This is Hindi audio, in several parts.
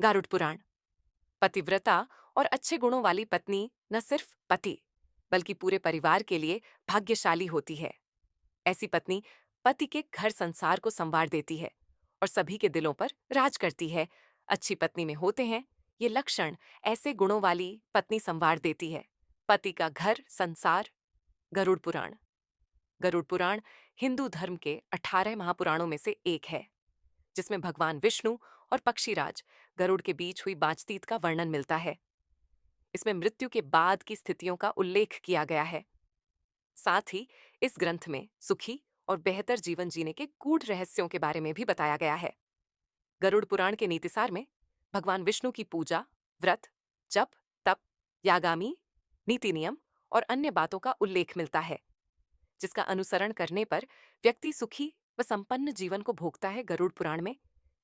गारुड़ पुराण। पतिव्रता और अच्छे गुणों वाली पत्नी न सिर्फ पति बल्कि पूरे परिवार के लिए भाग्यशाली होती है। ऐसी पत्नी पति के घर संसार को संवार देती है और सभी के दिलों पर राज करती है। अच्छी पत्नी में होते हैं ये लक्षण। ऐसे गुणों वाली पत्नी संवार देती है पति का घर संसार। गरुड़ पुराण। गरुड़ पुराण हिंदू धर्म के 18 महापुराणों में से एक है, जिसमें भगवान विष्णु और पक्षीराज गरुड़ के बीच हुई बातचीत का वर्णन मिलता है। इसमें मृत्यु के बाद की स्थितियों का उल्लेख किया गया है। साथ ही इस ग्रंथ में सुखी और बेहतर जीवन जीने के गूढ़ रहस्यों के बारे में भी बताया गया है। गरुड़ पुराण के नीतिसार में भगवान विष्णु की पूजा, व्रत, जप, तप, यागामी, नीति नियम और अन्य बातों का उल्लेख मिलता है, जिसका अनुसरण करने पर व्यक्ति सुखी व संपन्न जीवन को भोगता है। गरुड़ पुराण में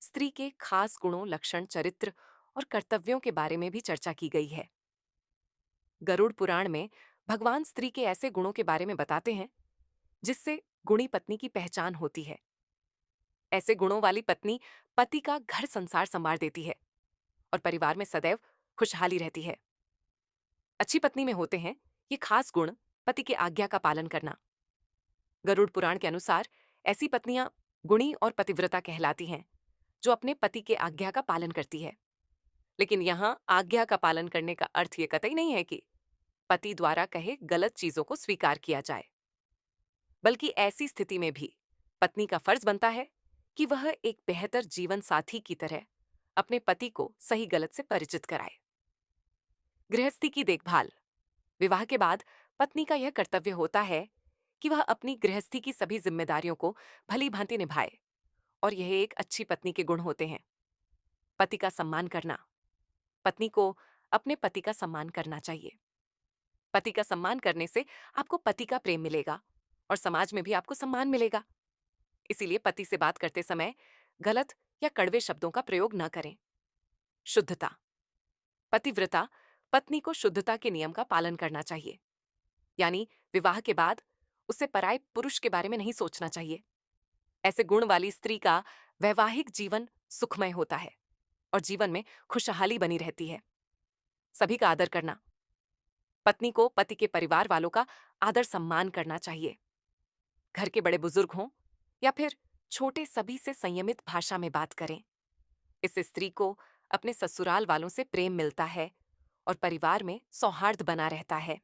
स्त्री के खास गुणों, लक्षण, चरित्र और कर्तव्यों के बारे में भी चर्चा की गई है। गरुड़ पुराण में भगवान स्त्री के ऐसे गुणों के बारे में बताते हैं जिससे गुणी पत्नी की पहचान होती है। ऐसे गुणों वाली पत्नी पति का घर संसार संवार देती है और परिवार में सदैव खुशहाली रहती है। अच्छी पत्नी में होते हैं ये खास गुण: पति के आज्ञा का पालन करना। गरुड़ पुराण के अनुसार ऐसी पत्नियां गुणी और पतिव्रता कहलाती हैं, जो अपने पति के आज्ञा का पालन करती है। लेकिन यहाँ आज्ञा का पालन करने का अर्थ ये कतई नहीं है कि पति द्वारा कहे गलत चीजों को स्वीकार किया जाए, बल्कि ऐसी स्थिति में भी पत्नी का फर्ज बनता है कि वह एक बेहतर जीवन साथी की तरह अपने पति को सही गलत से परिचित कराए। गृहस्थी की देखभाल। विवाह के बाद पत्नी का यह कर्तव्य होता है कि वह अपनी गृहस्थी की सभी जिम्मेदारियों को भली भांति निभाए, और यह एक अच्छी पत्नी के गुण होते हैं। पति का सम्मान करना। पत्नी को अपने पति का सम्मान करना चाहिए। पति का सम्मान करने से आपको पति का प्रेम मिलेगा और समाज में भी आपको सम्मान मिलेगा। इसीलिए पति से बात करते समय गलत या कड़वे शब्दों का प्रयोग न करें। शुद्धता। पतिव्रता पत्नी को शुद्धता के नियम का पालन करना चाहिए, यानी विवाह के बाद उसे पराये पुरुष के बारे में नहीं सोचना चाहिए। ऐसे गुण वाली स्त्री का वैवाहिक जीवन सुखमय होता है और जीवन में खुशहाली बनी रहती है। सभी का आदर करना। पत्नी को पति के परिवार वालों का आदर सम्मान करना चाहिए। घर के बड़े बुजुर्ग हों या फिर छोटे, सभी से संयमित भाषा में बात करें। इससे स्त्री को अपने ससुराल वालों से प्रेम मिलता है और परिवार में सौहार्द बना रहता है।